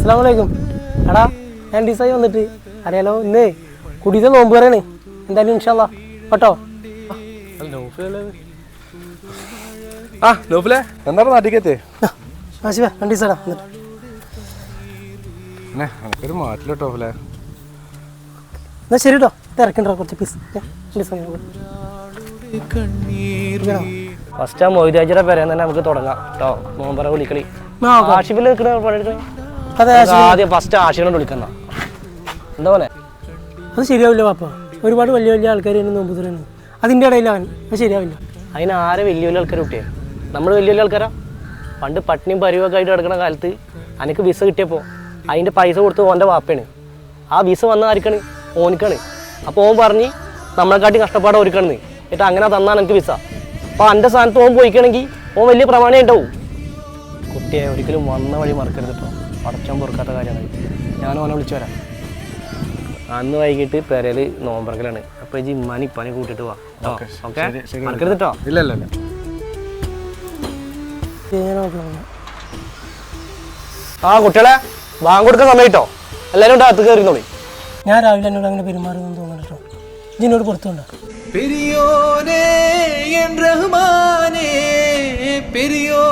അസ്സലാമു അലൈക്കും. എടാ ഞാൻ ഡിസൈൻ വന്നിട്ട് അറിയാലോ ഇന്നേ കുടിയത്തെ നോമ്പ് പറയണേ. എന്തായാലും ഇൻഷാ അല്ലാ കേട്ടോ. എന്താണ് നാട്ടിക്കത്തെ ആശിഫ 2 ദിവസടാ ഒരു മാറ്റിലോട്ടോ എന്നാ ശരി കേട്ടോ. തിരക്കണ്ടോ കുറച്ച് പീസ് ഫസ്റ്റ് ആ മൊയ്താജിയുടെ പേരെ തന്നെ നമുക്ക് തുടങ്ങാം കേട്ടോ. നോമ്പറ വിളിക്കളി ആഷിഫിൽ ആദ്യം ഫസ്റ്റ് ആഷിഫിനോട് വിളിക്കുന്ന എന്താ പോലെ അത് ശരിയാവില്ല പാപ്പ. ഒരുപാട് വലിയ വലിയ ആൾക്കാർ തന്നെ നോമ്പ് തുറയാണ്. അതിൻ്റെ ഇടയിലാണ് അത് ശരിയാവില്ല. അതിന് ആരെ വലിയ വലിയ ആൾക്കാർ കിട്ടിയേ? നമ്മൾ വലിയ വലിയ ആൾക്കാരാ. പണ്ട് പട്ടിണിയും പരിവൊക്കെ ആയിട്ട് കിടക്കുന്ന കാലത്ത് എനിക്ക് വിസ കിട്ടിയപ്പോൾ അതിൻ്റെ പൈസ കൊടുത്ത് ഓൻ്റെ വാപ്പയാണ്. ആ വിസ വന്ന ആർക്കാണ്? ഓനിക്കാണ്. അപ്പോൾ ഓൻ പറഞ്ഞ് നമ്മളെക്കാട്ടി കഷ്ടപ്പാട് ഒരുക്കണമെന്ന്. എന്നിട്ട് അങ്ങനെ തന്നാണ് എനിക്ക് വിസ. അപ്പോൾ എൻ്റെ സ്ഥാനത്ത് ഓൻ പോയിക്കണമെങ്കിൽ ഓൻ വലിയ പ്രമാണം ഉണ്ടാവും. കുട്ടിയെ ഒരിക്കലും വന്ന വഴി മറക്കരുത് കേട്ടോ. പടച്ചാൻ പൊറുക്കാത്ത കാര്യമാണ്. ഞാൻ ഓനെ വിളിച്ചു വരാം. അന്ന് വൈകിട്ട് പെരയിൽ നോമ്പറക്കലാണ്. അപ്പോൾ ഈ ഇമ്മാനി ഇപ്പാനി കൂട്ടിയിട്ട് പോവാം. ഓക്കെ മറക്കരുത് കേട്ടോ. ഇല്ല. ആ കുട്ടികളെ ബാങ്ക് കൊടുക്കാൻ സമയം കേട്ടോ. എല്ലാവരും ഉണ്ട്, അകത്ത് കയറിന്നോളി. ഞാൻ രാവിലെ എന്നോട് അങ്ങനെ പെരുമാറുമെന്ന് തോന്നുന്നു കേട്ടോ. ഇതിനോട് പുറത്തുണ്ടോ പെരിയോനേ എൻ റഹ്മാനേ പെരിയോ